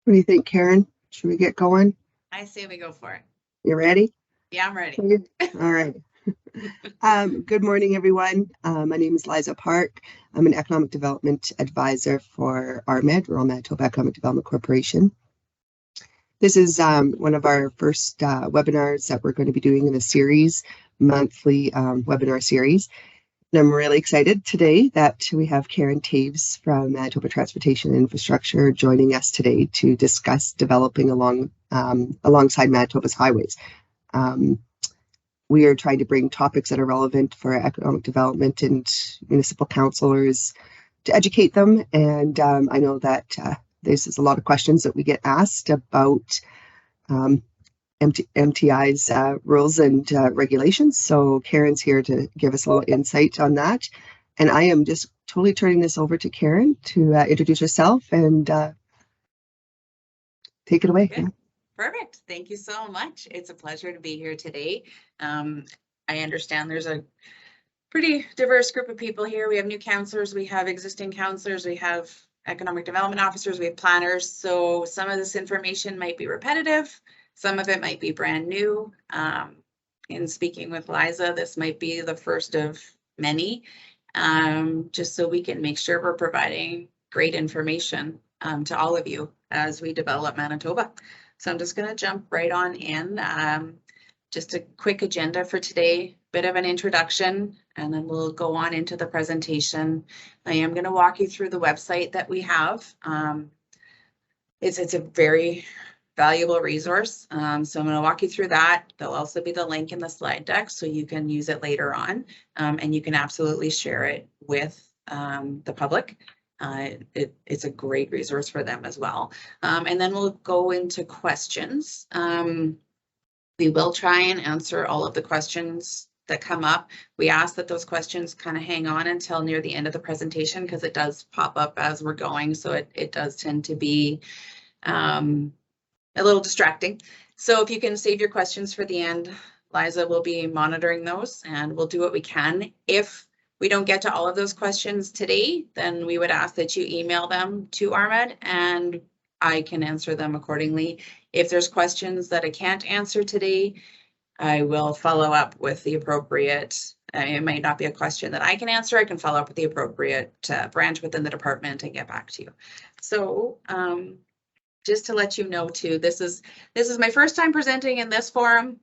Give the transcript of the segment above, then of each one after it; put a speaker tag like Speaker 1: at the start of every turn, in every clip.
Speaker 1: What do you think, Karen? Should we get going?
Speaker 2: I say we go for it.
Speaker 1: You ready?
Speaker 2: Yeah, I'm ready.
Speaker 1: All right. Good morning, everyone. My name is Liza Park. I'm an economic development advisor for RMED, Rural Manitoba Economic Development Corporation. This is one of our first webinars that we're going to be doing in a series, monthly webinar series. And I'm really excited today that we have Karen Toews from Manitoba Transportation and Infrastructure joining us today to discuss developing alongside Manitoba's highways. We are trying to bring topics that are relevant for economic development and municipal councillors to educate them. And I know that this is a lot of questions that we get asked about MTI's rules and regulations. So Karen's here to give us a little insight on that. And I am just totally turning this over to Karen to introduce herself and take it away.
Speaker 2: Okay. Perfect. Thank you so much. It's a pleasure to be here today. I understand there's a pretty diverse group of people here. We have new councillors, we have existing councillors, we have economic development officers, we have planners. So some of this information might be repetitive. Some of it might be brand new. In speaking with Liza, this might be the first of many, just so we can make sure we're providing great information to all of you as we develop Manitoba. So I'm just going to jump right on in. Just a quick agenda for today, bit of an introduction, and then we'll go on into the presentation. I am going to walk you through the website that we have. It's a very valuable resource. So I'm going to walk you through that. There'll also be the link in the slide deck so you can use it later on, and you can absolutely share it with the public. It's a great resource for them as well. And then we'll go into questions. We will try and answer all of the questions that come up. We ask that those questions kind of hang on until near the end of the presentation because it does pop up as we're going. So it does tend to be a little distracting. So if you can save your questions for the end, Liza will be monitoring those and we'll do what we can. If we don't get to all of those questions today, then we would ask that you email them to RMED and I can answer them accordingly. If there's questions that I can't answer today, I will follow up with the appropriate, it might not be a question that I can answer. I can follow up with the appropriate branch within the department and get back to you. So just to let you know too, this is my first time presenting in this forum.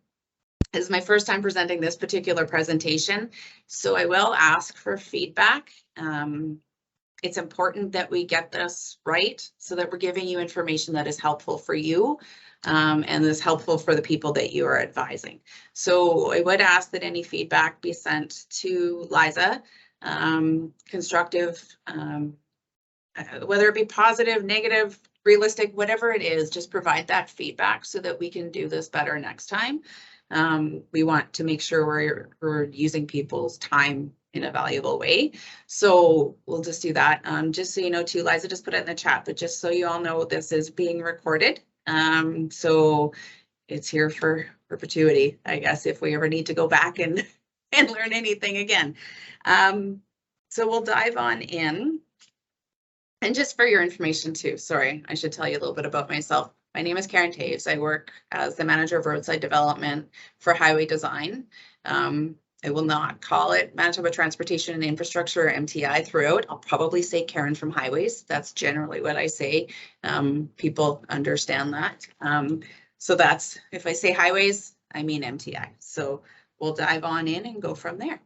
Speaker 2: This is my first time presenting this particular presentation. So I will ask for feedback. It's important that we get this right so that we're giving you information that is helpful for you and is helpful for the people that you are advising. So I would ask that any feedback be sent to Liza, constructive, whether it be positive, negative, realistic, whatever it is, just provide that feedback so that we can do this better next time. We want to make sure we're using people's time in a valuable way. So we'll just do that. Just so you know too, Liza just put it in the chat, but just so you all know, this is being recorded. So it's here for perpetuity, I guess, if we ever need to go back and learn anything again. So we'll dive on in. And just for your information too, sorry, I should tell you a little bit about myself. My name is Karen Toews. I work as the manager of roadside development for highway design. I will not call it Manitoba Transportation and Infrastructure or MTI throughout. I'll probably say Karen from Highways. That's generally what I say. People understand that. So that's, if I say highways, I mean MTI. So we'll dive on in and go from there.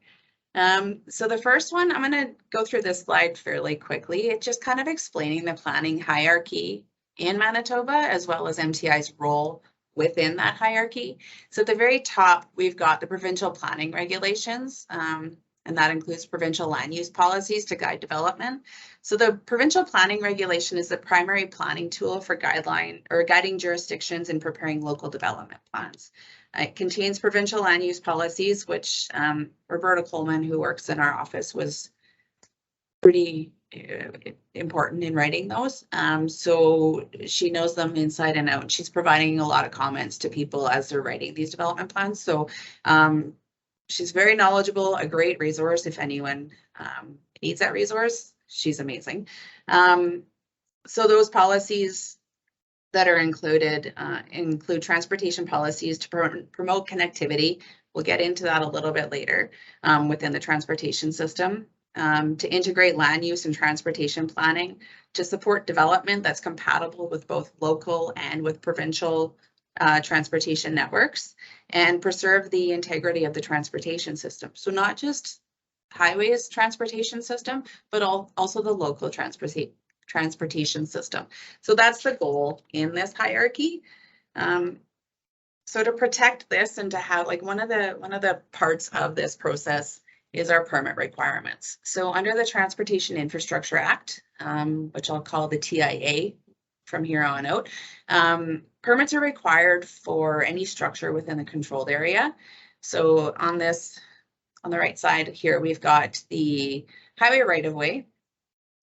Speaker 2: So the first one, I'm going to go through this slide fairly quickly. It's just kind of explaining the planning hierarchy in Manitoba, as well as MTI's role within that hierarchy. So at the very top, we've got the provincial planning regulations, and that includes provincial land use policies to guide development. So the provincial planning regulation is the primary planning tool for guiding jurisdictions in preparing local development plans. It contains provincial land use policies, which Roberta Coleman, who works in our office, was pretty important in writing those. So she knows them inside and out. She's providing a lot of comments to people as they're writing these development plans. So she's very knowledgeable, a great resource. If anyone needs that resource, she's amazing. So those policies that are included include transportation policies to promote connectivity. We'll get into that a little bit later within the transportation system. To integrate land use and transportation planning, to support development that's compatible with both local and with provincial transportation networks, and preserve the integrity of the transportation system. So not just highways transportation system, but also the local transportation system. So that's the goal in this hierarchy. So to protect this and to have, like, one of the parts of this process is our permit requirements. So under the Transportation Infrastructure Act, which I'll call the TIA from here on out, permits are required for any structure within the controlled area. So on the right side here, we've got the highway right-of-way,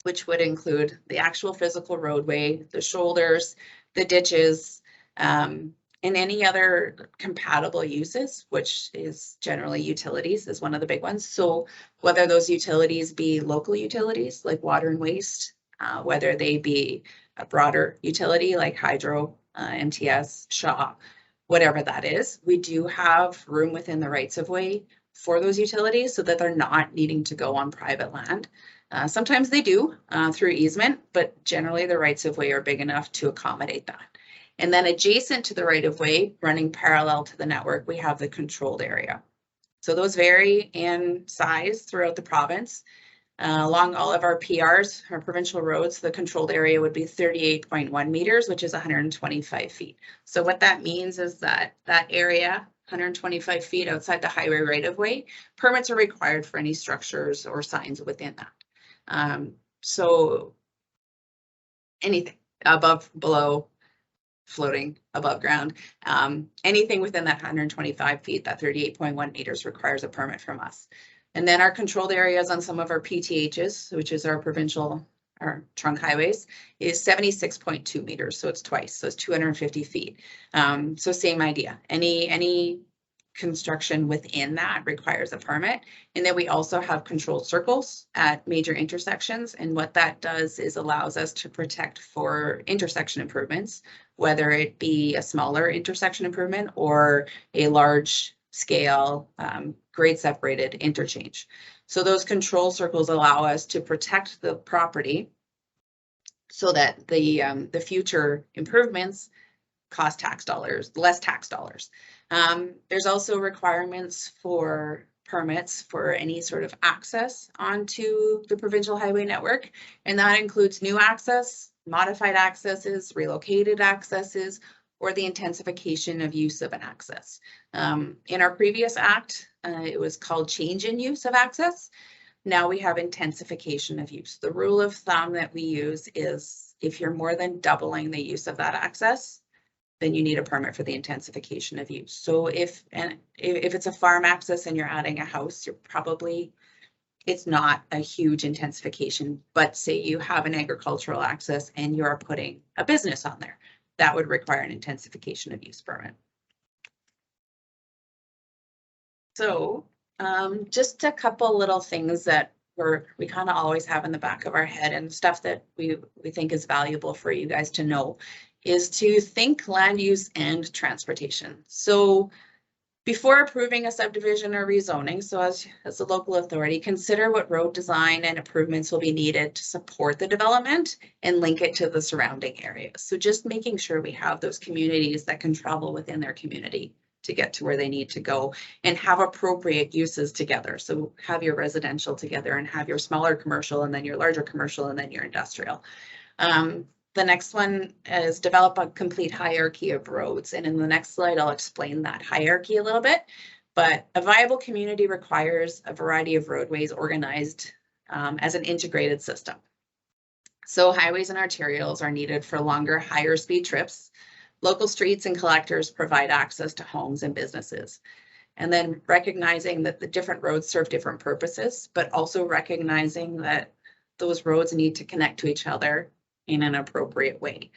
Speaker 2: which would include the actual physical roadway, the shoulders, the ditches, and any other compatible uses, which is generally utilities is one of the big ones. So whether those utilities be local utilities like water and waste, whether they be a broader utility like hydro, MTS, Shaw, whatever that is, we do have room within the rights of way for those utilities so that they're not needing to go on private land. Sometimes they do through easement, but generally the rights of way are big enough to accommodate that. And then adjacent to the right of way, running parallel to the network, we have the controlled area. So those vary in size throughout the province. Along all of our PRs, our provincial roads, the controlled area would be 38.1 meters, which is 125 feet. So what that means is that that area, 125 feet outside the highway right of way, permits are required for any structures or signs within that. So anything above, below, floating, above ground, anything within that 125 feet, that 38.1 meters requires a permit from us. And then our controlled areas on some of our PTHs, which is our provincial, our trunk highways, is 76.2 meters. So it's twice, so it's 250 feet. So same idea, any construction within that requires a permit. And then we also have controlled circles at major intersections. And what that does is allows us to protect for intersection improvements, whether it be a smaller intersection improvement or a large scale grade separated interchange. So those control circles allow us to protect the property so that the future improvements cost tax dollars, less tax dollars. There's also requirements for permits for any sort of access onto the provincial highway network, and that includes new access, modified accesses, relocated accesses, or the intensification of use of an access. In our previous act, it was called change in use of access. Now we have intensification of use. The rule of thumb that we use is if you're more than doubling the use of that access, then you need a permit for the intensification of use. So if it's a farm access and you're adding a house, you're probably, it's not a huge intensification, but say you have an agricultural access and you're putting a business on there, that would require an intensification of use permit. So just a couple little things that we kind of always have in the back of our head and stuff that we think is valuable for you guys to know is to think land use and transportation. So before approving a subdivision or rezoning, so as a local authority, consider what road design and improvements will be needed to support the development and link it to the surrounding areas. So just making sure we have those communities that can travel within their community to get to where they need to go and have appropriate uses together. So have your residential together and have your smaller commercial and then your larger commercial and then your industrial. The next one is develop a complete hierarchy of roads. And in the next slide, I'll explain that hierarchy a little bit. But a viable community requires a variety of roadways organized as an integrated system. So highways and arterials are needed for longer, higher speed trips. Local streets and collectors provide access to homes and businesses. And then recognizing that the different roads serve different purposes, but also recognizing that those roads need to connect to each other in an appropriate way.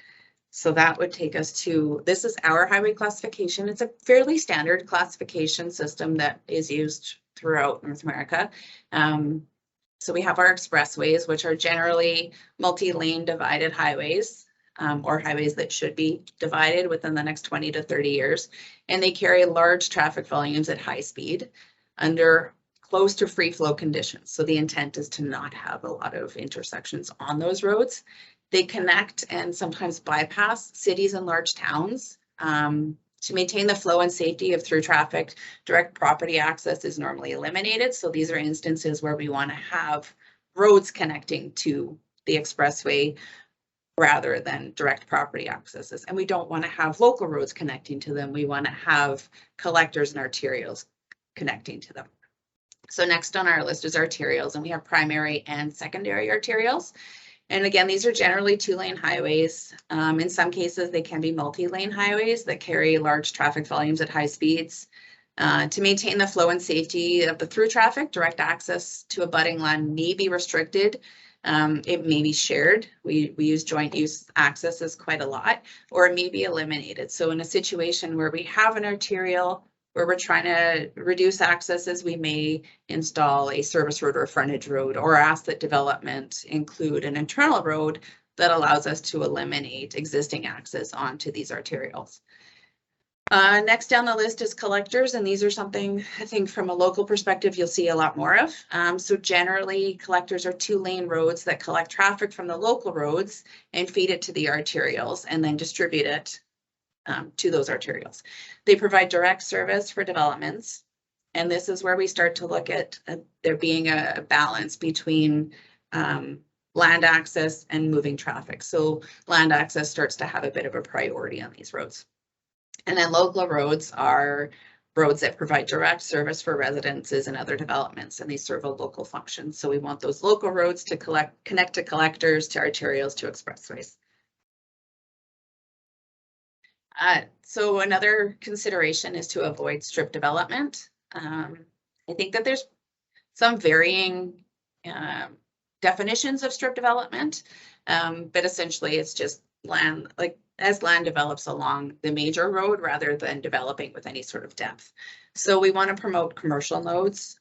Speaker 2: So that would take us to, this is our highway classification. It's a fairly standard classification system that is used throughout North America. So we have our expressways, which are generally multi-lane divided highways. or highways that should be divided within the next 20 to 30 years. And they carry large traffic volumes at high speed under close to free flow conditions. So the intent is to not have a lot of intersections on those roads. They connect and sometimes bypass cities and large towns. To maintain the flow and safety of through traffic, direct property access is normally eliminated. So these are instances where we want to have roads connecting to the expressway rather than direct property accesses. And we don't want to have local roads connecting to them. We want to have collectors and arterials connecting to them. So next on our list is arterials, and we have primary and secondary arterials. And again, these are generally 2-lane highways. In some cases, they can be multi-lane highways that carry large traffic volumes at high speeds. To maintain the flow and safety of the through traffic, direct access to abutting land may be restricted. It may be shared. We use joint use accesses quite a lot, or it may be eliminated. So in a situation where we have an arterial where we're trying to reduce accesses, we may install a service road or a frontage road, or ask that development include an internal road that allows us to eliminate existing access onto these arterials. Next down the list is collectors, and these are something I think from a local perspective you'll see a lot more of. So generally, collectors are 2-lane roads that collect traffic from the local roads and feed it to the arterials and then distribute it to those arterials. They provide direct service for developments, and this is where we start to look at there being a balance between land access and moving traffic. So land access starts to have a bit of a priority on these roads. And then local roads are roads that provide direct service for residences and other developments, and they serve a local function. So we want those local roads to connect to collectors, to arterials, to expressways. So another consideration is to avoid strip development. I think that there's some varying definitions of strip development, but essentially it's just land, like as land develops along the major road rather than developing with any sort of depth. So we want to promote commercial nodes.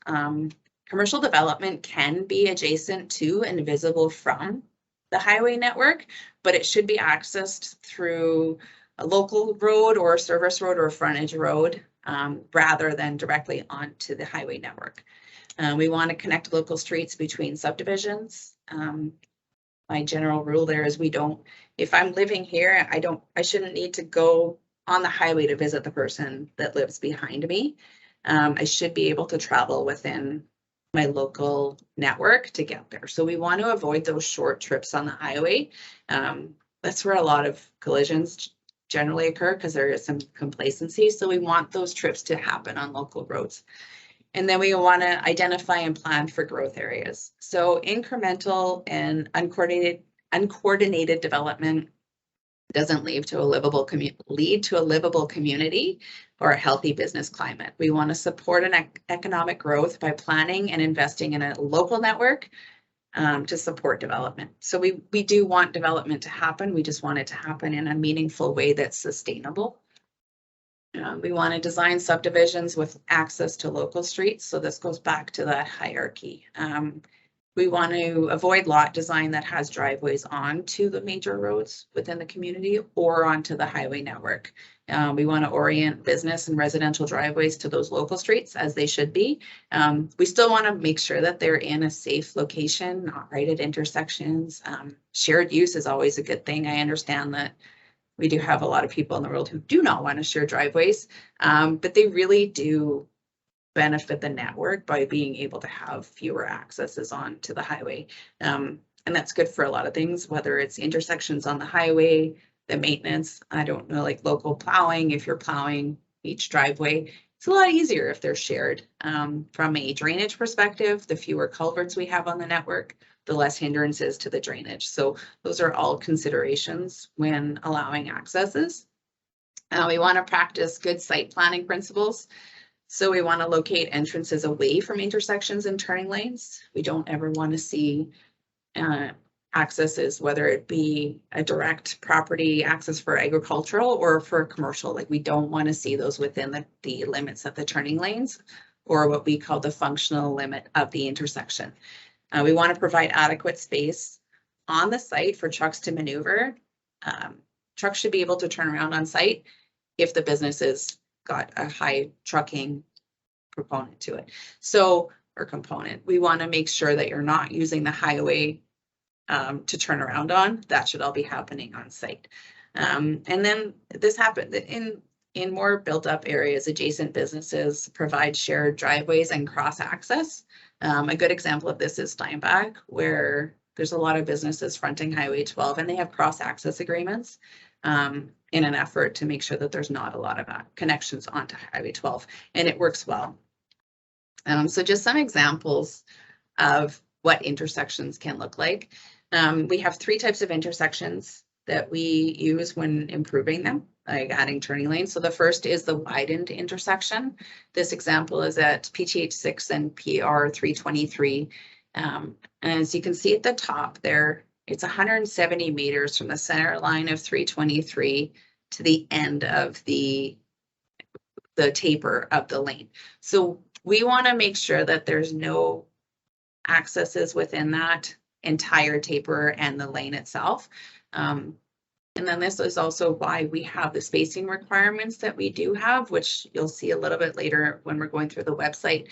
Speaker 2: Commercial development can be adjacent to and visible from the highway network, but it should be accessed through a local road or a service road or a frontage road rather than directly onto the highway network. We want to connect local streets between subdivisions. My general rule there is if I'm living here, I shouldn't need to go on the highway to visit the person that lives behind me. I should be able to travel within my local network to get there. So we want to avoid those short trips on the highway. That's where a lot of collisions generally occur because there is some complacency. So we want those trips to happen on local roads. And then we want to identify and plan for growth areas. So incremental and uncoordinated development doesn't lead to a livable community or a healthy business climate. We want to support an economic growth by planning and investing in a local network to support development. So we do want development to happen. We just want it to happen in a meaningful way that's sustainable. We want to design subdivisions with access to local streets. So this goes back to that hierarchy. We want to avoid lot design that has driveways onto the major roads within the community or onto the highway network. We want to orient business and residential driveways to those local streets as they should be. We still want to make sure that they're in a safe location, not right at intersections. Shared use is always a good thing. I understand that we do have a lot of people in the world who do not want to share driveways, but they really do benefit the network by being able to have fewer accesses onto the highway. And that's good for a lot of things, whether it's intersections on the highway, the maintenance, I don't know, like local plowing, if you're plowing each driveway, it's a lot easier if they're shared. From a drainage perspective, the fewer culverts we have on the network, the less hindrances to the drainage. So those are all considerations when allowing accesses. We want to practice good site planning principles. So we want to locate entrances away from intersections and turning lanes. We don't ever want to see accesses, whether it be a direct property access for agricultural or for commercial. Like we don't want to see those within the limits of the turning lanes or what we call the functional limit of the intersection. We want to provide adequate space on the site for trucks to maneuver. trucks should be able to turn around on site if the business has got a high trucking proponent to it. So, or component, we want to make sure that you're not using the highway to turn around on. That should all be happening on site. And then this happened in more built up areas. Adjacent businesses provide shared driveways and cross access. A good example of this is Steinbach, where there's a lot of businesses fronting Highway 12 and they have cross access agreements in an effort to make sure that there's not a lot of connections onto Highway 12, and it works well. So just some examples of what intersections can look like. We have 3 types of intersections that we use when improving them, like adding turning lanes. So the first is the widened intersection. This example is at PTH 6 and PR 323. And as you can see at the top there, it's 170 meters from the center line of 323 to the end of the taper of the lane. So we want to make sure that there's no accesses within that entire taper and the lane itself. And then this is also why we have the spacing requirements that we do have, which you'll see a little bit later when we're going through the website.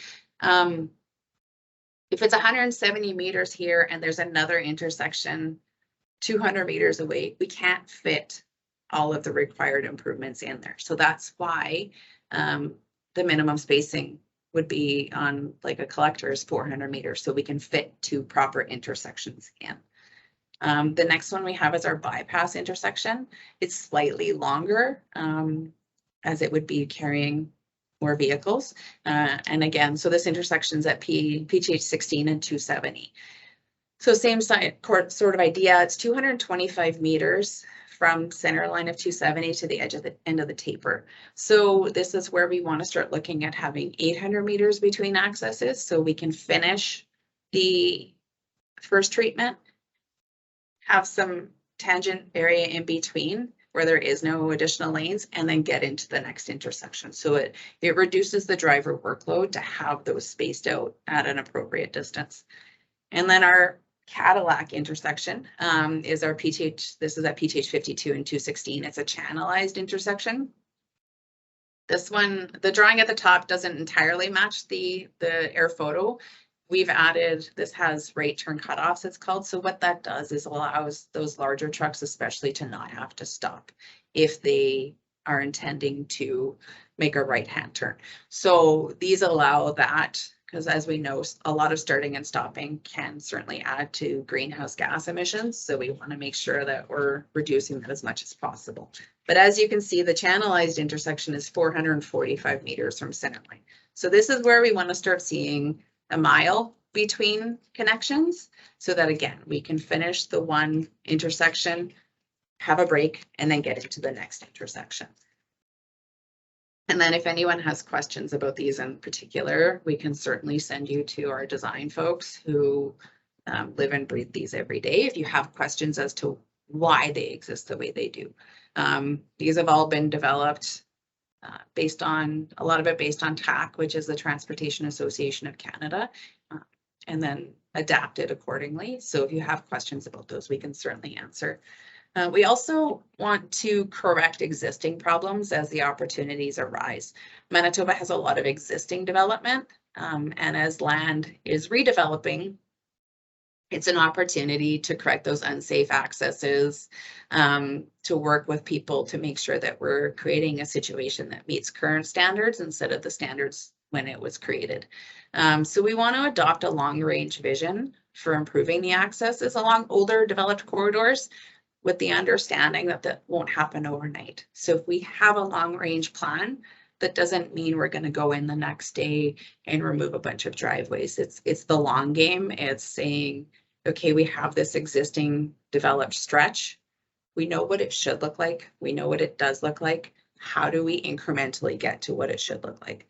Speaker 2: If it's 170 meters here and there's another intersection 200 meters away, we can't fit all of the required improvements in there. So that's why the minimum spacing would be on like a collector is 400 meters, so we can fit 2 proper intersections in. The next one we have is our bypass intersection. It's slightly longer as it would be carrying more vehicles. And again, so this intersection is at PTH 16 and 270. So same sort of idea. It's 225 meters from center line of 270 to the edge of the end of the taper. So this is where we want to start looking at having 800 meters between accesses so we can finish the first treatment, have some tangent area in between where there is no additional lanes, and then get into the next intersection. So it reduces the driver workload to have those spaced out at an appropriate distance. And then our Cadillac intersection is our PTH, this is at PTH 52 and 216. It's a channelized intersection. This one, the drawing at the top doesn't entirely match the air photo. We've added, this has right turn cutoffs, it's called. So what that does is allows those larger trucks especially to not have to stop if they are intending to make a right-hand turn. So these allow that, because as we know, a lot of starting and stopping can certainly add to greenhouse gas emissions. So we want to make sure that we're reducing that as much as possible. But as you can see, the channelized intersection is 445 meters from center line. So this is where we want to start seeing a mile between connections so that, again, we can finish the one intersection, have a break, and then get into the next intersection. And then if anyone has questions about these in particular, we can certainly send you to our design folks who live and breathe these every day if you have questions as to why they exist the way they do. These have all been developed based on, a lot of it based on TAC, which is the Transportation Association of Canada, and then adapted accordingly. So if you have questions about those, we can certainly answer. We also want to correct existing problems as the opportunities arise. Manitoba has a lot of existing development, and as land is redeveloping, it's an opportunity to correct those unsafe accesses, to work with people to make sure that we're creating a situation that meets current standards instead of the standards when it was created. So we want to adopt a long-range vision for improving the accesses along older developed corridors, with the understanding that that won't happen overnight. So if we have a long-range plan, that doesn't mean we're going to go in the next day and remove a bunch of driveways. It's the long game. It's saying, okay, we have this existing developed stretch. We know what it should look like. We know what it does look like. How do we incrementally get to what it should look like?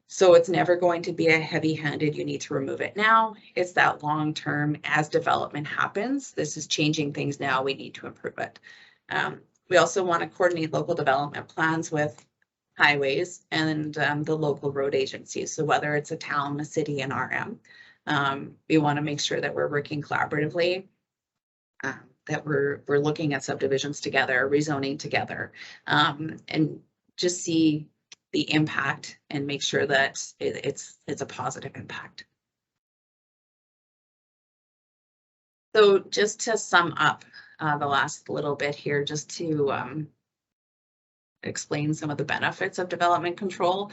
Speaker 2: So it's never going to be a heavy-handed, you need to remove it now. It's that long-term, as development happens, this is changing things now, we need to improve it. We also want to coordinate local development plans with highways and the local road agencies. So whether it's a town, a city, an RM, we want to make sure that we're working collaboratively that we're looking at subdivisions together, rezoning together, and just see the impact and make sure that it's a positive impact. So just to sum up the last little bit here, just to explain some of the benefits of development control.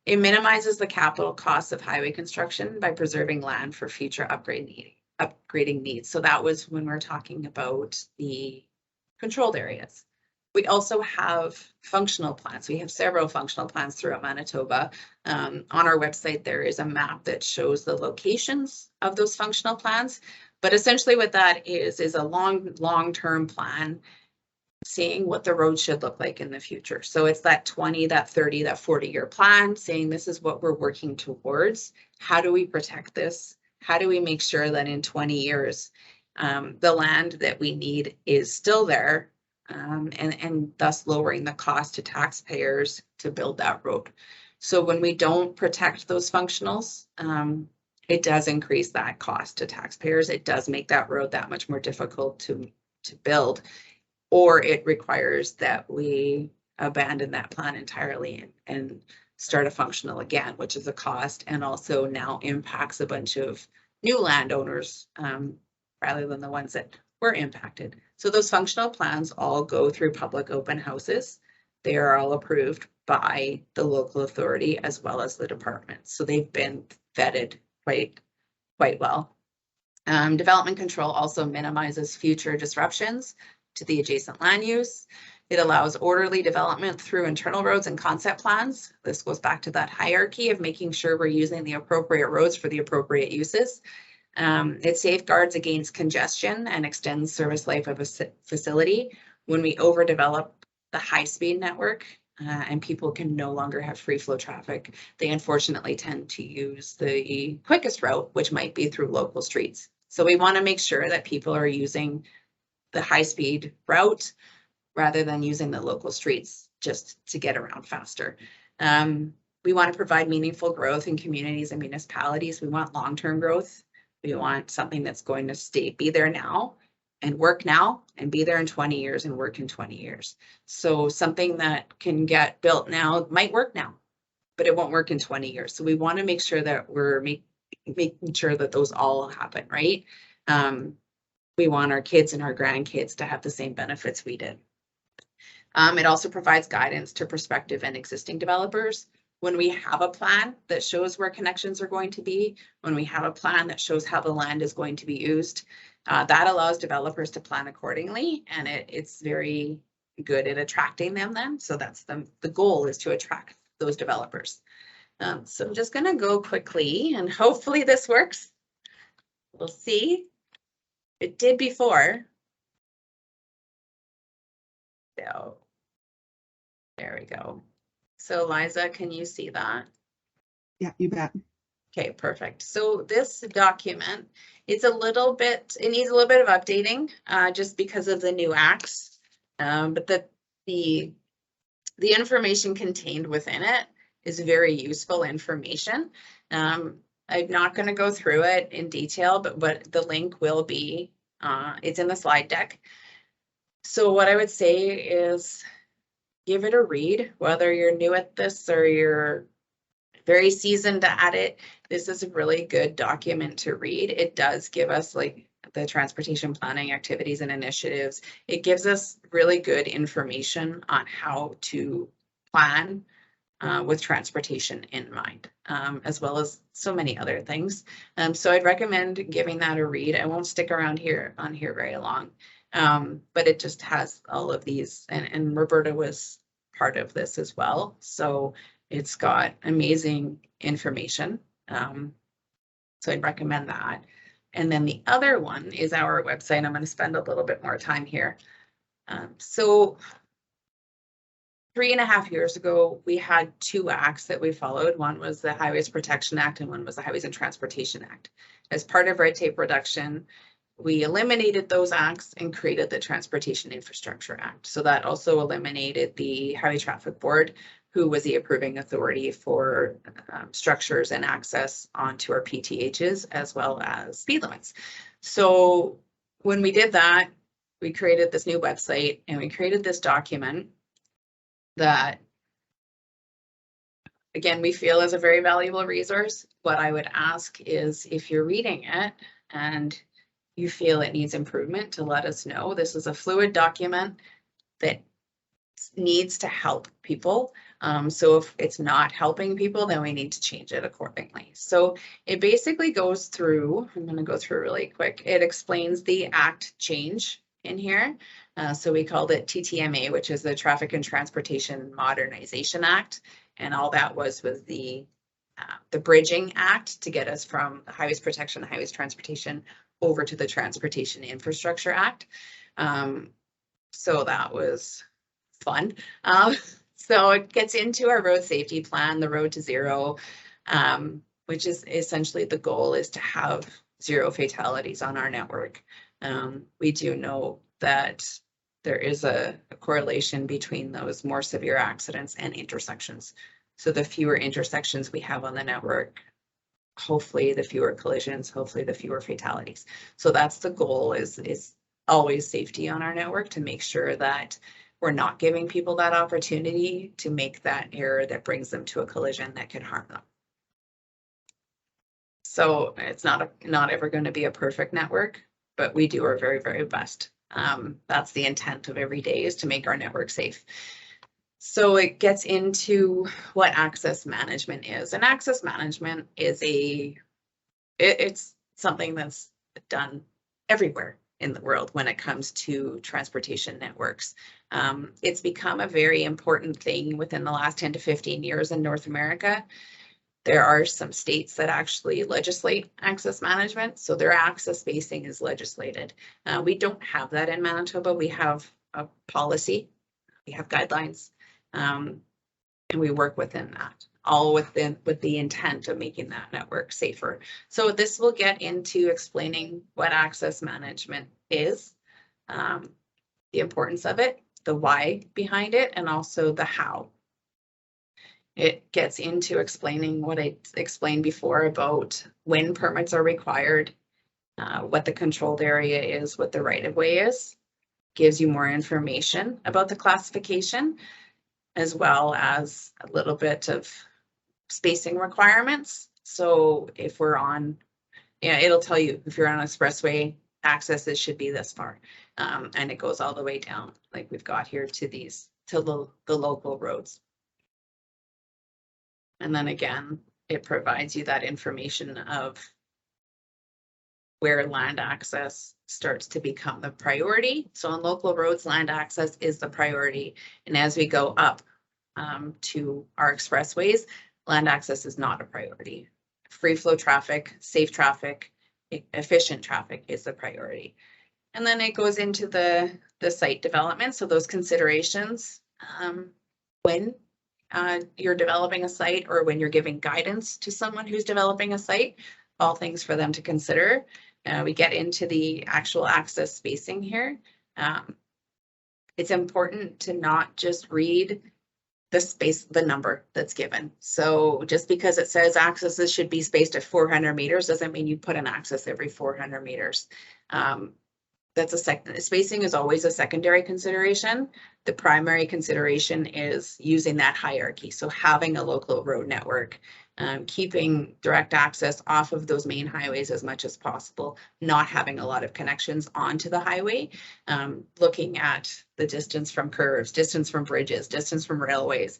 Speaker 2: It minimizes the capital costs of highway construction by preserving land for future upgrading needs. So that was when we're talking about the controlled areas. We also have functional plans. We have several functional plans throughout Manitoba. On our website, there is a map that shows the locations of those functional plans. But essentially what that is a long-term plan seeing what the road should look like in the future. So it's that 20, that 30, that 40-year plan saying this is what we're working towards. How do we protect this? How do we make sure that in 20 years, the land that we need is still there, and thus lowering the cost to taxpayers to build that road. So when we don't protect those functionals, it does increase that cost to taxpayers. It does make that road that much more difficult to build, or it requires that we abandon that plan entirely and start a functional again, which is a cost and also now impacts a bunch of new landowners rather than the ones that were impacted. So those functional plans all go through public open houses. They are all approved by the local authority as well as the department. So they've been vetted quite well. Development control also minimizes future disruptions to the adjacent land use. It allows orderly development through internal roads and concept plans. This goes back to that hierarchy of making sure we're using the appropriate roads for the appropriate uses. It safeguards against congestion and extends service life of a facility. When we overdevelop the high-speed network and people can no longer have free flow traffic, they unfortunately tend to use the quickest route, which might be through local streets. So we want to make sure that people are using the high-speed route rather than using the local streets just to get around faster. We want to provide meaningful growth in communities and municipalities. We want long-term growth. We want something that's going to be there now and work now and be there in 20 years and work in 20 years. So something that can get built now might work now, but it won't work in 20 years. So we want to make sure that we're making sure that those all happen, right? We want our kids and our grandkids to have the same benefits we did. It also provides guidance to prospective and existing developers. When we have a plan that shows where connections are going to be, when we have a plan that shows how the land is going to be used, that allows developers to plan accordingly, and it's very good at attracting them then. So that's the goal, is to attract those developers. So I'm just going to go quickly and hopefully this works. We'll see. It did before. So there we go. So Liza, can you see that?
Speaker 1: Yeah, you bet.
Speaker 2: Okay, perfect. So this document, it needs a little bit of updating just because of the new acts. But the information contained within it is very useful information. I'm not going to go through it in detail, but the link will be, it's in the slide deck. So what I would say is give it a read, whether you're new at this or you're very seasoned at it. This is a really good document to read. It does give us like the transportation planning activities and initiatives. It gives us really good information on how to plan with transportation in mind, as well as so many other things. So I'd recommend giving that a read. I won't stick around on here very long, but it just has all of these, and Roberta was part of this as well. So it's got amazing information. So I'd recommend that. And then the other one is our website. I'm going to spend a little bit more time here. So 3.5 years ago, we had two acts that we followed. One was the Highways Protection Act and one was the Highways and Transportation Act. As part of red tape reduction, we eliminated those acts and created the Transportation Infrastructure Act. So that also eliminated the Highway Traffic Board, who was the approving authority for structures and access onto our PTHs as well as speed limits. So when we did that, we created this new website and we created this document that, again, we feel is a very valuable resource. What I would ask is if you're reading it and you feel it needs improvement, to let us know. This is a fluid document that needs to help people. So if it's not helping people, then we need to change it accordingly. So it basically goes through, I'm going to go through really quick. It explains the act change in here. So we called it TTMA, which is the Traffic and Transportation Modernization Act. And all that was the Bridging Act to get us from the Highways Protection, Highways Transportation over to the Transportation Infrastructure Act. So that was fun. So it gets into our road safety plan, the Road to Zero, which is essentially the goal is to have 0 fatalities on our network. We do know that there is a correlation between those more severe accidents and intersections. So the fewer intersections we have on the network, hopefully the fewer collisions, hopefully the fewer fatalities. So that's the goal, is always safety on our network, to make sure that we're not giving people that opportunity to make that error that brings them to a collision that could harm them. So it's not ever going to be a perfect network, but we do our very, very best. That's the intent of every day, is to make our network safe. So it gets into what access management is. And access management is it's something that's done everywhere in the world when it comes to transportation networks. It's become a very important thing within the last 10 to 15 years in North America. There are some states that actually legislate access management, so their access spacing is legislated. We don't have that in Manitoba. We have a policy, we have guidelines, and we work within that, all with the intent of making that network safer. So this will get into explaining what access management is, the importance of it, the why behind it, and also the how. It gets into explaining what I explained before about when permits are required, what the controlled area is, what the right-of-way is, gives you more information about the classification, as well as a little bit of spacing requirements. So if we're on, it'll tell you if you're on an expressway, accesses should be this far. And it goes all the way down, like we've got here, to the local roads. And then again, it provides you that information of where land access starts to become the priority. So on local roads, land access is the priority. And as we go up to our expressways, land access is not a priority. Free flow traffic, safe traffic, efficient traffic is the priority. And then it goes into the site development. So those considerations when you're developing a site, or when you're giving guidance to someone who's developing a site, all things for them to consider. We get into the actual access spacing here. It's important to not just read the number that's given. So just because it says accesses should be spaced at 400 meters doesn't mean you put an access every 400 meters. Spacing is always a secondary consideration. The primary consideration is using that hierarchy. So having a local road network, keeping direct access off of those main highways as much as possible, not having a lot of connections onto the highway, looking at the distance from curves, distance from bridges, distance from railways.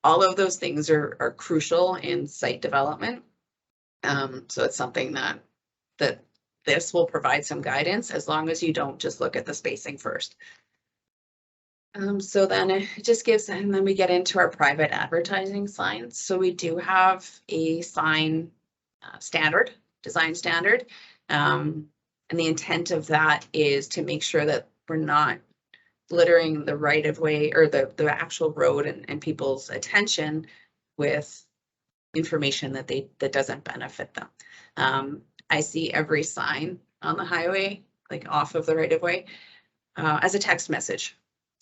Speaker 2: All of those things are crucial in site development. So it's something that this will provide some guidance, as long as you don't just look at the spacing first. So then it just gives, and then we get into our private advertising signs. So we do have a sign standard, design standard. And the intent of that is to make sure that we're not littering the right of way, or the actual road and people's attention with information that doesn't benefit them. I see every sign on the highway, like off of the right of way, as a text message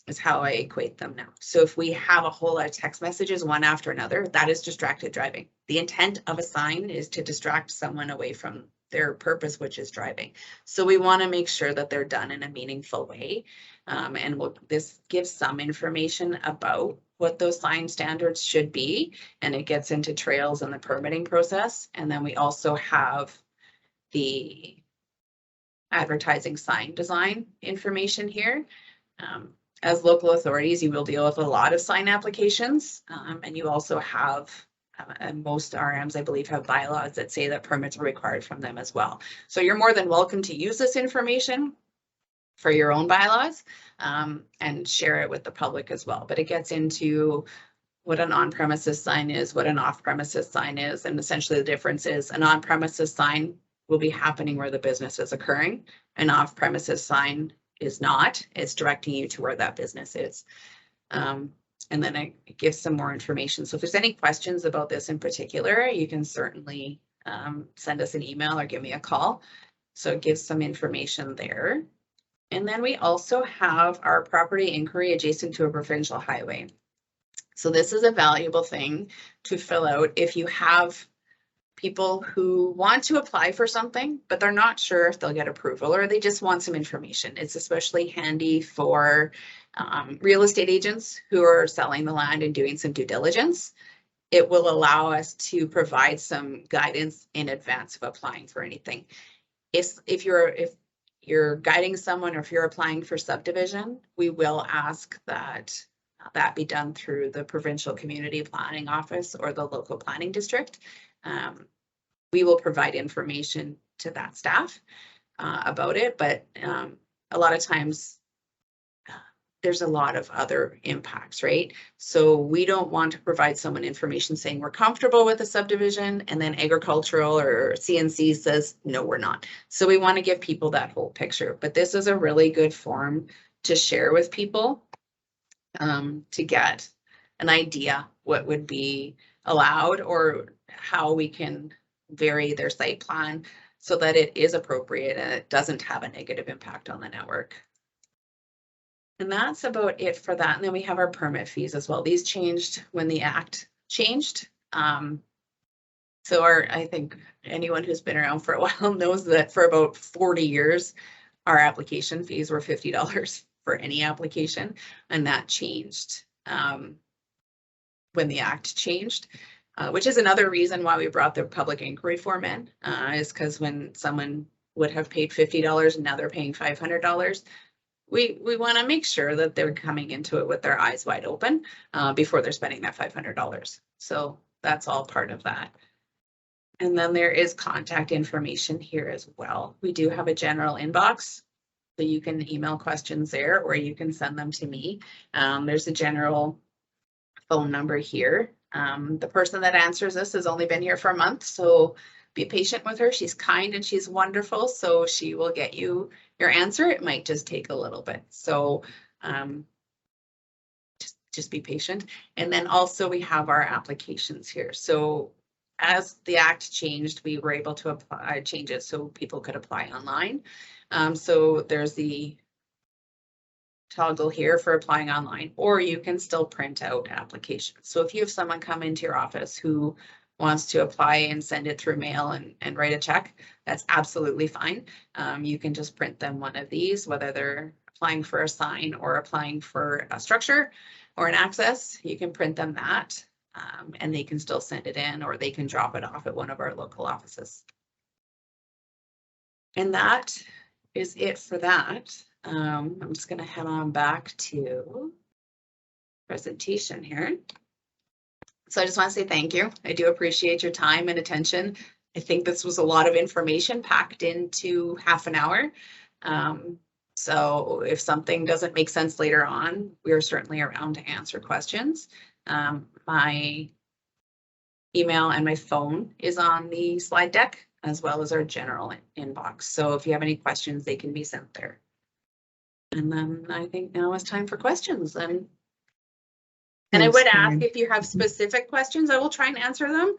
Speaker 2: is how I equate them now. So if we have a whole lot of text messages one after another, that is distracted driving. The intent of a sign is to distract someone away from their purpose, which is driving. So we want to make sure that they're done in a meaningful way. And this gives some information about what those sign standards should be, and it gets into trails and the permitting process. And then we also have the advertising sign design information here. As local authorities, you will deal with a lot of sign applications, and you also have, and most RMs, I believe, have bylaws that say that permits are required from them as well. So you're more than welcome to use this information for your own bylaws, and share it with the public as well. But it gets into what an on-premises sign is, what an off-premises sign is, and essentially the difference is an on-premises sign will be happening where the business is occurring. An off-premises sign is not. It's directing you to where that business is. And then I give some more information. So if there's any questions about this in particular, you can certainly send us an email or give me a call. So it gives some information there. And then we also have our property inquiry adjacent to a provincial highway. So this is a valuable thing to fill out if you have people who want to apply for something, but they're not sure if they'll get approval, or they just want some information. It's especially handy for real estate agents who are selling the land and doing some due diligence. It will allow us to provide some guidance in advance of applying for anything. If you're guiding someone, or if you're applying for subdivision, we will ask that be done through the provincial community planning office or the local planning district. We will provide information to that staff about it, but a lot of times there's a lot of other impacts, right? So we don't want to provide someone information saying we're comfortable with the subdivision, and then agricultural or CNC says, no, we're not. So we want to give people that whole picture, but this is a really good form to share with people to get an idea what would be allowed, or how we can vary their site plan so that it is appropriate and it doesn't have a negative impact on the network. And that's about it for that. And then we have our permit fees as well. These changed when the act changed. So I think anyone who's been around for a while knows that for about 40 years, our application fees were $50 for any application, and that changed when the act changed, which is another reason why we brought the public inquiry form in, is because when someone would have paid $50 and now they're paying $500, we want to make sure that they're coming into it with their eyes wide open before they're spending that $500. So that's all part of that. And then there is contact information here as well. We do have a general inbox, so you can email questions there, or you can send them to me. There's a general phone number here. The person that answers this has only been here for a month, so be patient with her. She's kind and she's wonderful, so she will get you your answer. It might just take a little bit. So just be patient. And then also we have our applications here. So as the act changed, we were able to change it so people could apply online. So there's the toggle here for applying online, or you can still print out applications. So if you have someone come into your office who wants to apply and send it through mail and write a check, that's absolutely fine. You can just print them one of these, whether they're applying for a sign or applying for a structure or an access, you can print them that, and they can still send it in, or they can drop it off at one of our local offices. And that is it for that. I'm just going to head on back to presentation here. So I just want to say thank you. I do appreciate your time and attention. I think this was a lot of information packed into half an hour. So if something doesn't make sense later on, we are certainly around to answer questions. My email and my phone is on the slide deck, as well as our general inbox. So if you have any questions, they can be sent there. And then I think now it's time for questions. And I would ask if you have specific questions, I will try and answer them.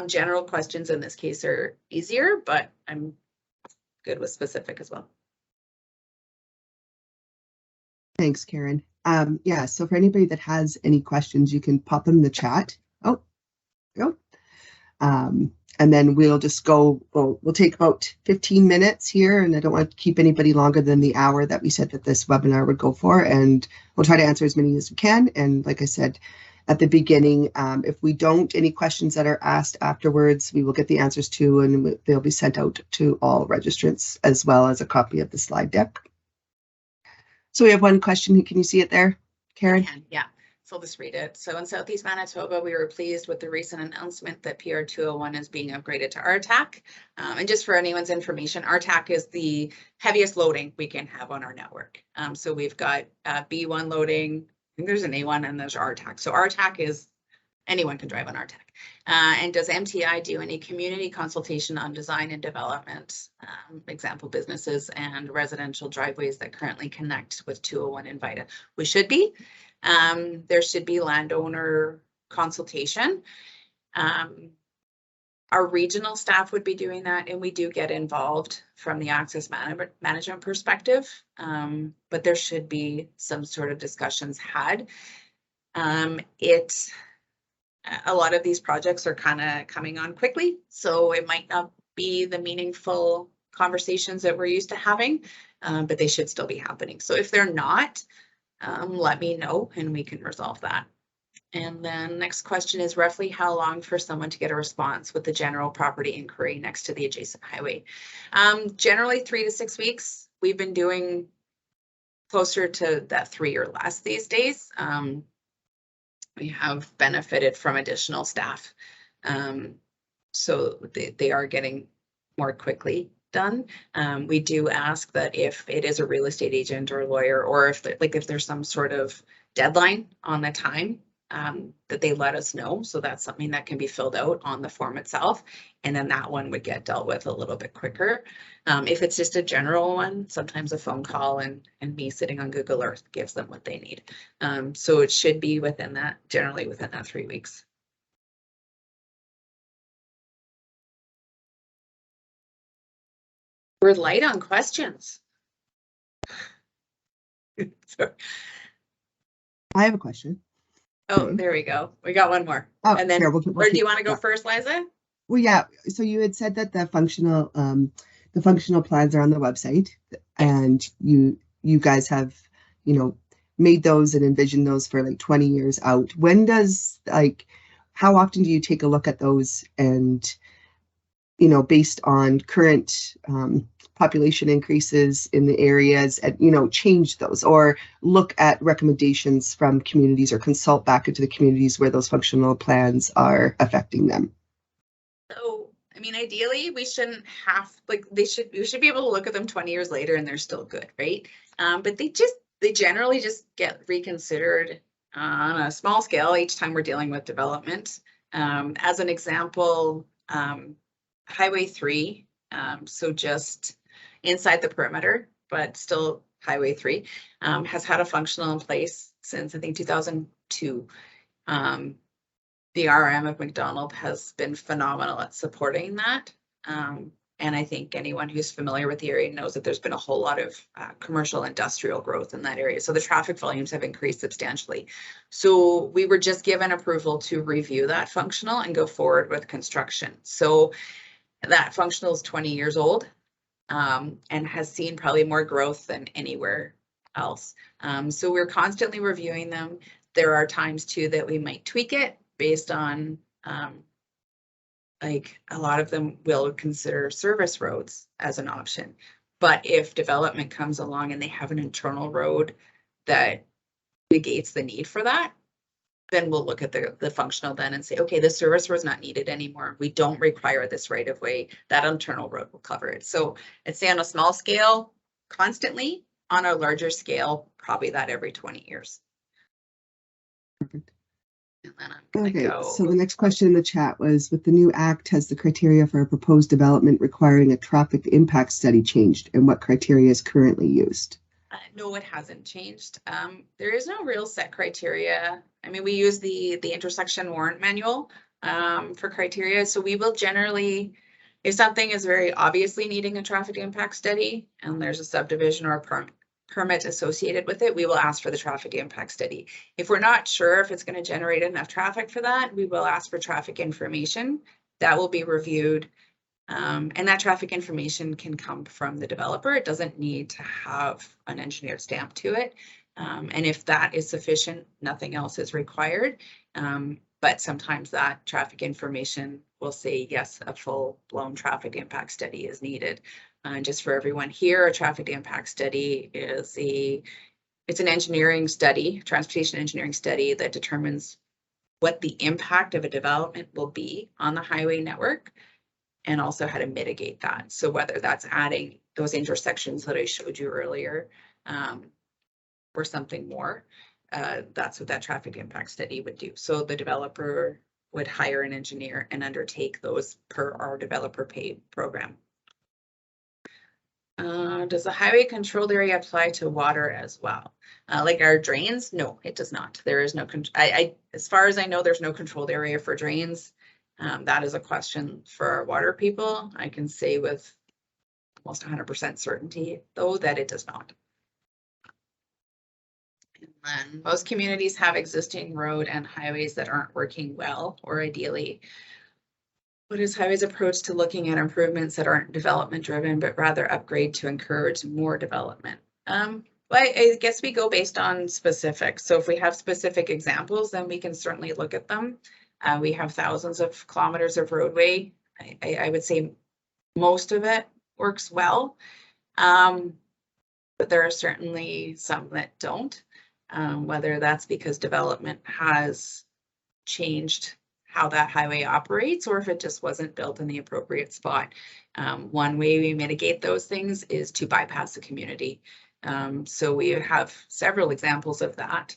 Speaker 2: General questions in this case are easier, but I'm good with specific as well.
Speaker 1: Thanks, Karen. Yeah, so for anybody that has any questions, you can pop them in the chat. Oh, go. And then we'll just go, we'll take about 15 minutes here, and I don't want to keep anybody longer than the hour that we said that this webinar would go for, and we'll try to answer as many as we can. And like I said at the beginning, if we don't, any questions that are asked afterwards, we will get the answers to, and they'll be sent out to all registrants, as well as a copy of the slide deck. So we have one question. Can you see it there, Karen?
Speaker 2: Yeah. So I'll just read it. So in Southeast Manitoba, we were pleased with the recent announcement that PR 201 is being upgraded to RTAC. And just for anyone's information, RTAC is the heaviest loading we can have on our network. So we've got B1 loading, I think there's an A1 and there's RTAC. So RTAC is anyone can drive on RTAC. And does MTI do any community consultation on design and development? Example, businesses and residential driveways that currently connect with 201 in VITA. We should be. There should be landowner consultation. Our regional staff would be doing that, and we do get involved from the access management perspective, but there should be some sort of discussions had. A lot of these projects are kind of coming on quickly, so it might not be the meaningful conversations that we're used to having, but they should still be happening. So if they're not, let me know and we can resolve that. And then next question is roughly how long for someone to get a response with the general property inquiry next to the adjacent highway? Generally 3 to 6 weeks. We've been doing closer to that 3 or less these days. We have benefited from additional staff. So they are getting more quickly done. We do ask that if it is a real estate agent or a lawyer, or if there's some sort of deadline on the time, that they let us know. So that's something that can be filled out on the form itself. And then that one would get dealt with a little bit quicker. If it's just a general one, sometimes a phone call and me sitting on Google Earth gives them what they need. So it should be within that, generally within that 3 weeks. We're light on questions. Sorry.
Speaker 1: I have a question.
Speaker 2: Oh, there we go. We got one more.
Speaker 1: Oh,
Speaker 2: and then,
Speaker 1: here,
Speaker 2: or do you want to go first, Liza?
Speaker 1: Well, yeah. So you had said that the functional plans are on the website, and you guys have, made those and envisioned those for like 20 years out. When does, how often do you take a look at those and, based on current population increases in the areas, and change those, or look at recommendations from communities, or consult back into the communities where those functional plans are affecting them?
Speaker 2: So, I mean, ideally, we shouldn't have, we should be able to look at them 20 years later and they're still good, right? But they generally just get reconsidered on a small scale each time we're dealing with development. As an example, Highway 3, so just inside the perimeter, but still Highway 3, has had a functional in place since, I think, 2002. The RM of McDonald has been phenomenal at supporting that. And I think anyone who's familiar with the area knows that there's been a whole lot of commercial industrial growth in that area. So the traffic volumes have increased substantially. So we were just given approval to review that functional and go forward with construction. So that functional is 20 years old and has seen probably more growth than anywhere else. So we're constantly reviewing them. There are times too that we might tweak it based on a lot of them will consider service roads as an option. But if development comes along and they have an internal road that negates the need for that, then we'll look at the functional then and say, okay, the service road is not needed anymore. We don't require this right of way. That internal road will cover it. So I'd say on a small scale, constantly. On a larger scale, probably that every 20 years.
Speaker 1: Perfect.
Speaker 2: And then I'm gonna go.
Speaker 1: So the next question in the chat was, with the new act, has the criteria for a proposed development requiring a traffic impact study changed, and what criteria is currently used?
Speaker 2: No, it hasn't changed. There is no real set criteria. I mean, we use the intersection warrant manual for criteria. So we will generally, if something is very obviously needing a traffic impact study and there's a subdivision or a permit associated with it, we will ask for the traffic impact study. If we're not sure if it's going to generate enough traffic for that, we will ask for traffic information that will be reviewed. And that traffic information can come from the developer. It doesn't need to have an engineered stamp to it. And if that is sufficient, nothing else is required. But sometimes that traffic information will say, yes, a full-blown traffic impact study is needed. Just for everyone here, a traffic impact study is it's an engineering study, transportation engineering study that determines what the impact of a development will be on the highway network and also how to mitigate that. So whether that's adding those intersections that I showed you earlier or something more, that's what that traffic impact study would do. So the developer would hire an engineer and undertake those per our developer pay program. Does the highway controlled area apply to water as well? Like our drains? No, it does not. There is no, as far as I know, there's no controlled area for drains. That is a question for our water people. I can say with almost 100% certainty, though, that it does not. And then most communities have existing road and highways that aren't working well or ideally. What is highways' approach to looking at improvements that aren't development driven, but rather upgrade to encourage more development? Well, I guess we go based on specifics. So if we have specific examples, then we can certainly look at them. We have thousands of kilometers of roadway. I would say most of it works well, but there are certainly some that don't, whether that's because development has changed how that highway operates or if it just wasn't built in the appropriate spot. One way we mitigate those things is to bypass the community. So we have several examples of that.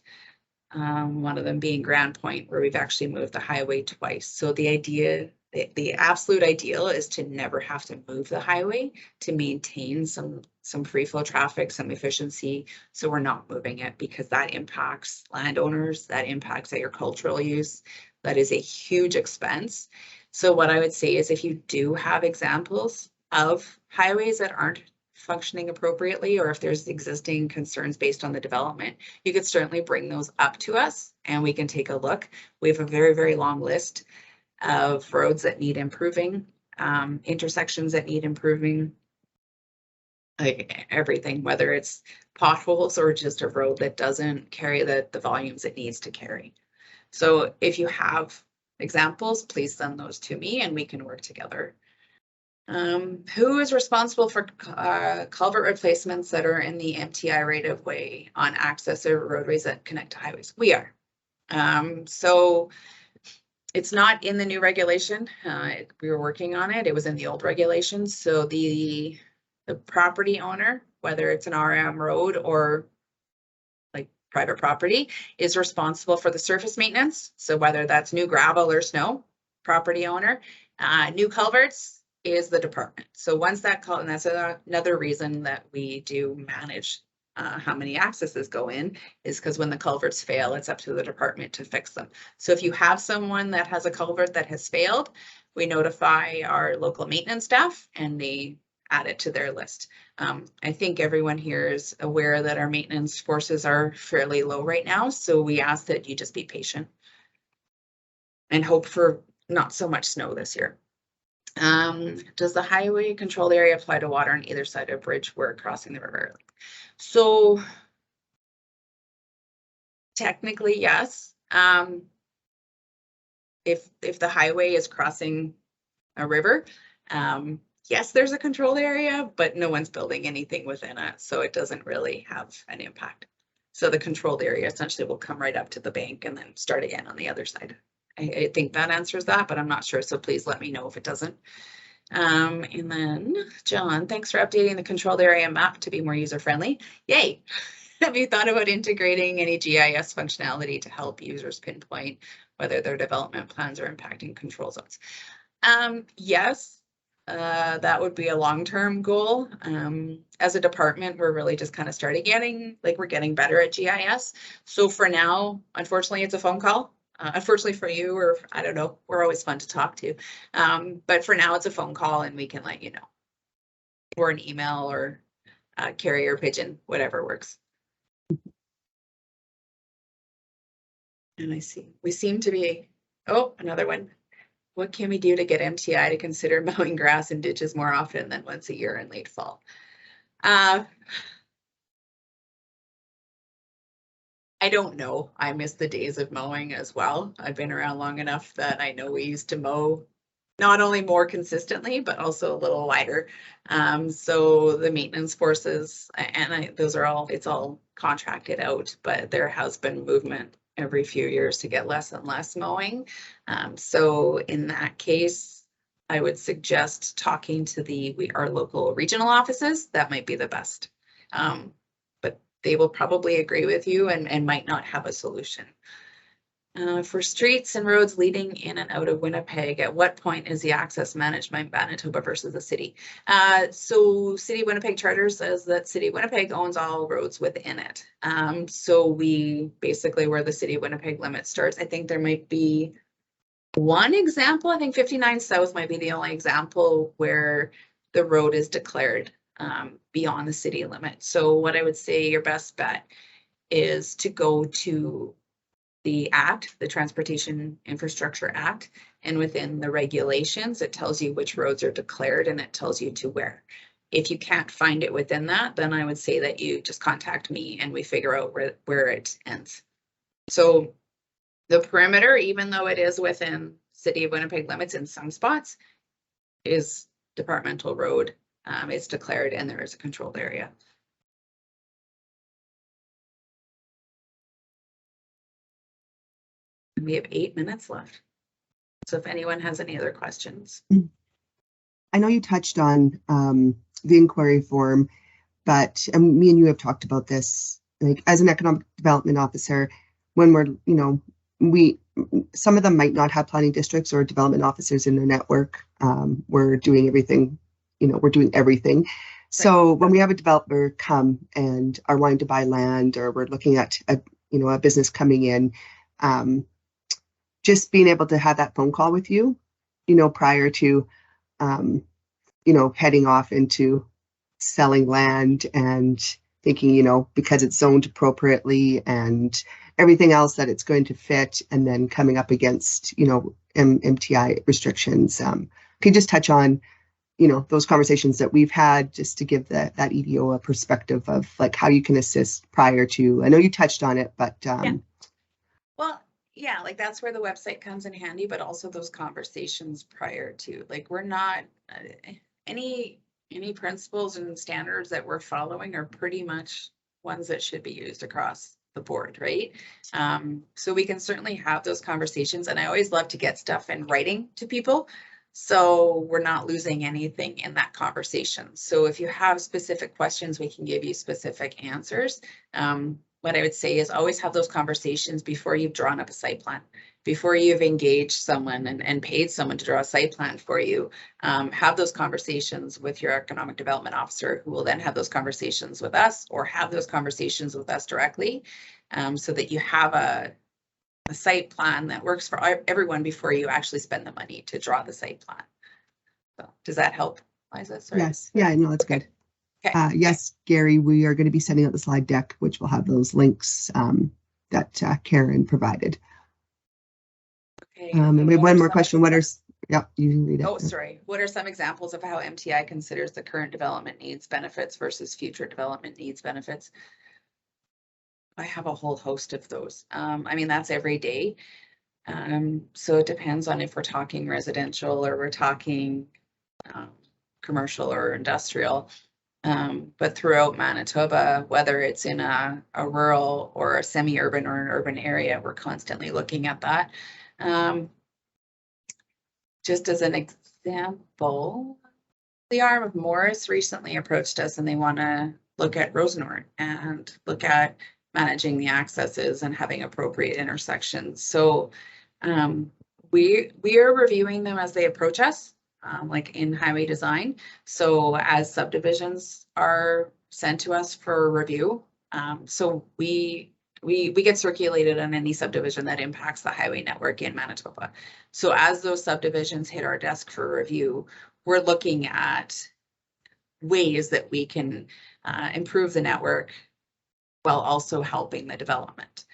Speaker 2: One of them being Grand Point, where we've actually moved the highway twice. So the idea, the absolute ideal is to never have to move the highway to maintain some free flow traffic, some efficiency. So we're not moving it because that impacts landowners, that impacts agricultural use. That is a huge expense. So what I would say is if you do have examples of highways that aren't functioning appropriately, or if there's existing concerns based on the development, you could certainly bring those up to us and we can take a look. We have a very, very long list of roads that need improving, intersections that need improving, like everything, whether it's potholes or just a road that doesn't carry the volumes it needs to carry. So if you have examples, please send those to me and we can work together. Who is responsible for culvert replacements that are in the MTI right of way on access or roadways that connect to highways? We are. So it's not in the new regulation. We were working on it. It was in the old regulations. So the property owner, whether it's an RM road or like private property, is responsible for the surface maintenance. So whether that's new gravel or snow, property owner, new culverts is the department. So once that and that's another reason that we do manage how many accesses go in, is because when the culverts fail, it's up to the department to fix them. So if you have someone that has a culvert that has failed, we notify our local maintenance staff and they add it to their list. I think everyone here is aware that our maintenance forces are fairly low right now. So we ask that you just be patient and hope for not so much snow this year. Does the highway controlled area apply to water on either side of a bridge where crossing the river? So technically, yes. If the highway is crossing a river, yes, there's a controlled area, but no one's building anything within it, so it doesn't really have an impact. So the controlled area essentially will come right up to the bank and then start again on the other side. I think that answers that, but I'm not sure, so please let me know if it doesn't. And then John, thanks for updating the controlled area map to be more user-friendly. Yay! Have you thought about integrating any GIS functionality to help users pinpoint whether their development plans are impacting control zones? Yes, that would be a long-term goal. As a department, we're really just kind of we're getting better at GIS. So for now, unfortunately, it's a phone call. Unfortunately for you, or I don't know, we're always fun to talk to. But for now, it's a phone call and we can let you know. Or an email or carrier pigeon, whatever works. And I see, we seem to be, oh, another one. what can we do to get MTI to consider mowing grass and ditches more often than once a year in late fall? I don't know. I miss the days of mowing as well. I've been around long enough that I know we used to mow not only more consistently, but also a little wider. So the maintenance forces, and those are all, it's all contracted out, but there has been movement every few years to get less and less mowing. So in that case, I would suggest talking to our local regional offices. That might be the best. But they will probably agree with you and might not have a solution. For streets and roads leading in and out of Winnipeg, at what point is the access managed by Manitoba versus the city? So City Winnipeg Charter says that City Winnipeg owns all roads within it. So we basically, where the City Winnipeg limit starts, I think there might be one example. I think 59 South might be the only example where the road is declared beyond the city limit. So what I would say your best bet is to go to the Act, the Transportation Infrastructure Act, and within the regulations, it tells you which roads are declared and it tells you to where. If you can't find it within that, then I would say that you just contact me and we figure out where it ends. So the perimeter, even though it is within City of Winnipeg limits in some spots, is departmental road. It's declared and there is a controlled area. We have 8 minutes left. So if anyone has any other questions.
Speaker 1: I know you touched on the inquiry form, but me and you have talked about this, like as an economic development officer, when we're, some of them might not have planning districts or development officers in their network. We're doing everything, we're doing everything. So when we have a developer come and are wanting to buy land, or we're looking at a business coming in, just being able to have that phone call with you, prior to, heading off into selling land and thinking, because it's zoned appropriately and everything else that it's going to fit, and then coming up against, MTI restrictions. Can you just touch on, those conversations that we've had, just to give that EDO a perspective of like how you can assist prior to, I know you touched on it, but.
Speaker 2: Yeah. Well, yeah, like that's where the website comes in handy, but also those conversations prior to, like, we're not, any principles and standards that we're following are pretty much ones that should be used across the board, right? So we can certainly have those conversations, and I always love to get stuff in writing to people, so we're not losing anything in that conversation. So if you have specific questions, we can give you specific answers. What I would say is always have those conversations before you've drawn up a site plan, before you've engaged someone and paid someone to draw a site plan for you. Have those conversations with your economic development officer, who will then have those conversations with us, or have those conversations with us directly, so that you have a site plan that works for everyone before you actually spend the money to draw the site plan. So does that help, Liza? Sorry.
Speaker 1: Yes. Yeah, no, that's good.
Speaker 2: Okay.
Speaker 1: Yes, Gary, we are going to be sending out the slide deck, which will have those links that Karen provided.
Speaker 2: Okay.
Speaker 1: And we have one more question. Yeah, you can read it.
Speaker 2: Oh, sorry. What are some examples of how MTI considers the current development needs benefits versus future development needs benefits? I have a whole host of those. I mean, that's every day. So it depends on if we're talking residential or we're talking commercial or industrial. But throughout Manitoba, whether it's in a rural or a semi-urban or an urban area, we're constantly looking at that. Just as an example, the arm of Morris recently approached us and they want to look at Rosenort and look at managing the accesses and having appropriate intersections. So we are reviewing them as they approach us. Like in highway design. So as subdivisions are sent to us for review, so we get circulated on any subdivision that impacts the highway network in Manitoba. So as those subdivisions hit our desk for review, we're looking at ways that we can improve the network while also helping the development.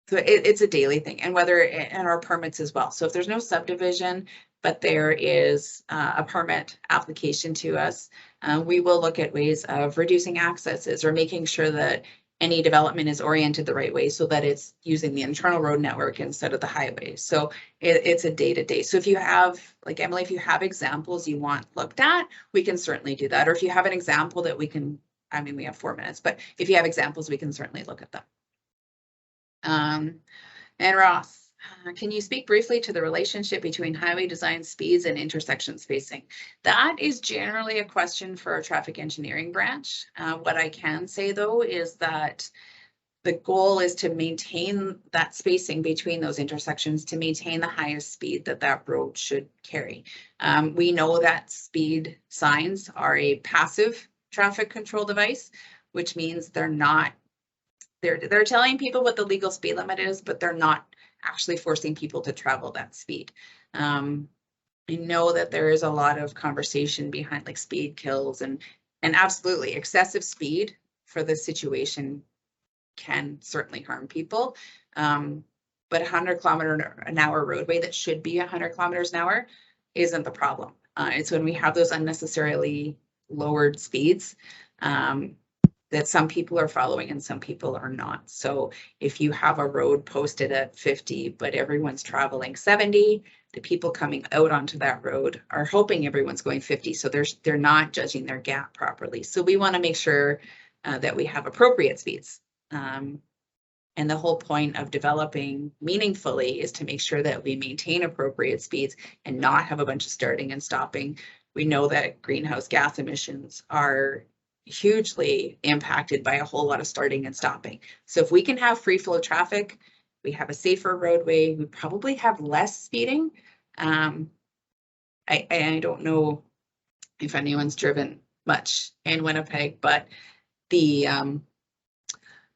Speaker 2: So it's a daily thing, and and our permits as well. So if there's no subdivision, but there is a permit application to us, we will look at ways of reducing accesses or making sure that any development is oriented the right way so that it's using the internal road network instead of the highway. So it's a day-to-day. So if you have, like Emily, if you have examples you want looked at, we can certainly do that. Or if you have an example that we can, I mean, we have 4 minutes, but if you have examples, we can certainly look at them. And Ross, can you speak briefly to the relationship between highway design speeds and intersection spacing? That is generally a question for our traffic engineering branch. What I can say though is that the goal is to maintain that spacing between those intersections to maintain the highest speed that that road should carry. We know that speed signs are a passive traffic control device, which means they're telling people what the legal speed limit is, but they're not actually forcing people to travel that speed. I know that there is a lot of conversation behind like speed kills and absolutely excessive speed for this situation can certainly harm people. But 100-kilometer-an-hour roadway that should be 100 kilometers an hour isn't the problem. It's when we have those unnecessarily lowered speeds that some people are following and some people are not. So if you have a road posted at 50, but everyone's traveling 70, the people coming out onto that road are hoping everyone's going 50. So they're not judging their gap properly. So we want to make sure that we have appropriate speeds. And the whole point of developing meaningfully is to make sure that we maintain appropriate speeds and not have a bunch of starting and stopping. We know that greenhouse gas emissions are hugely impacted by a whole lot of starting and stopping. So if we can have free flow traffic, we have a safer roadway, we probably have less speeding. I don't know if anyone's driven much in Winnipeg, but the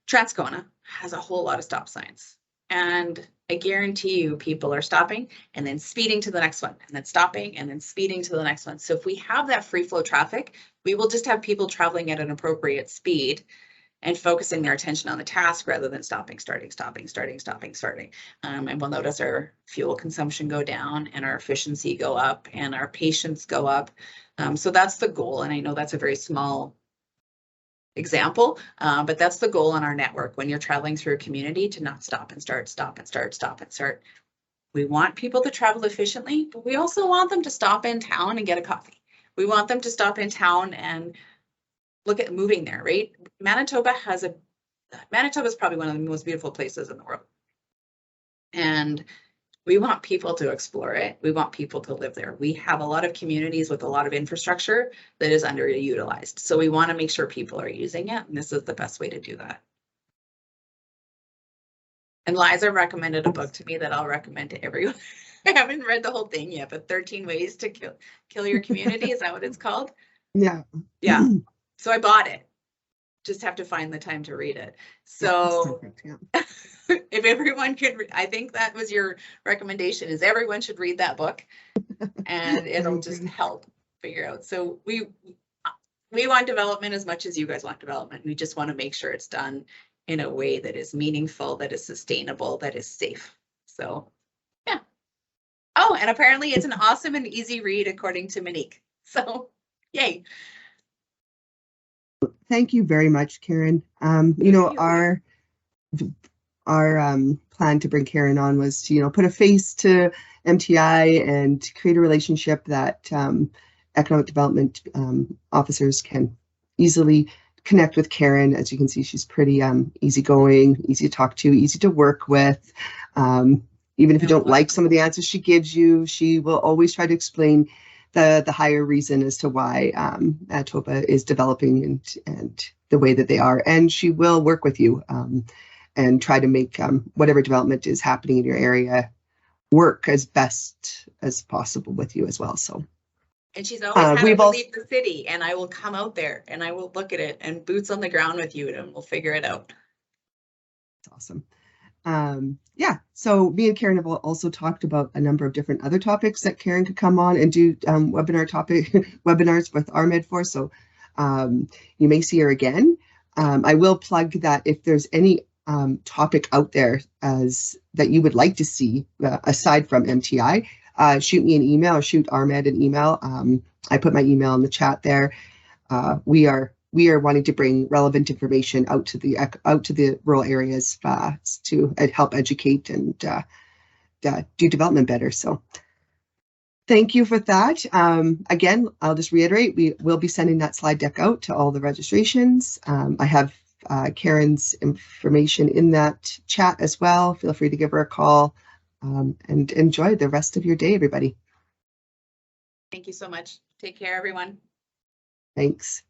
Speaker 2: Transcona has a whole lot of stop signs. And I guarantee you people are stopping and then speeding to the next one and then stopping and then speeding to the next one. So if we have that free flow traffic, we will just have people traveling at an appropriate speed and focusing their attention on the task rather than stopping, starting, stopping, starting, stopping, starting. And we'll notice our fuel consumption go down and our efficiency go up and our patience go up. So that's the goal. And I know that's a very small example, but that's the goal on our network when you're traveling through a community to not stop and start, stop and start, stop and start. We want people to travel efficiently, but we also want them to stop in town and get a coffee. We want them to stop in town and look at moving there, right? Manitoba is probably one of the most beautiful places in the world. And we want people to explore it. We want people to live there. We have a lot of communities with a lot of infrastructure that is underutilized. So we want to make sure people are using it. And this is the best way to do that. And Liza recommended a book to me that I'll recommend to everyone. I haven't read the whole thing yet, but 13 Ways to Kill Your Community. Is that what it's called?
Speaker 1: Yeah.
Speaker 2: Yeah. So I bought it. Just have to find the time to read it. So yeah. If everyone could, I think that was your recommendation, is everyone should read that book and it'll just help figure out. So we want development as much as you guys want development. We just want to make sure it's done in a way that is meaningful, that is sustainable, that is safe. So yeah. Oh, and apparently it's an awesome and easy read according to Monique. So yay.
Speaker 1: Thank you very much, Karen. You know, our plan to bring Karen on was to, you know, put a face to MTI and create a relationship that economic development officers can easily connect with Karen. As you can see, she's pretty easygoing, easy to talk to, easy to work with. Even if you don't like some of the answers she gives you, she will always try to explain the higher reason as to why Manitoba is developing and the way that they are. And she will work with you and try to make whatever development is happening in your area work as best as possible with you as well. So,
Speaker 2: and she's always happy to leave the city, and I will come out there and I will look at it and boots on the ground with you, and we'll figure it out.
Speaker 1: That's awesome. Yeah, so me and Karen have also talked about a number of different other topics that Karen could come on and do webinars with RMED for. So you may see her again. I will plug that if there's any topic out there as that you would like to see aside from MTI, shoot me an email or shoot RMED an email. I put my email in the chat there. We are wanting to bring relevant information out to the rural areas to help educate and do development better. So thank you for that. Again, I'll just reiterate, we will be sending that slide deck out to all the registrations. I have Karen's information in that chat as well. Feel free to give her a call, and enjoy the rest of your day, everybody.
Speaker 2: Thank you so much. Take care, everyone.
Speaker 1: Thanks.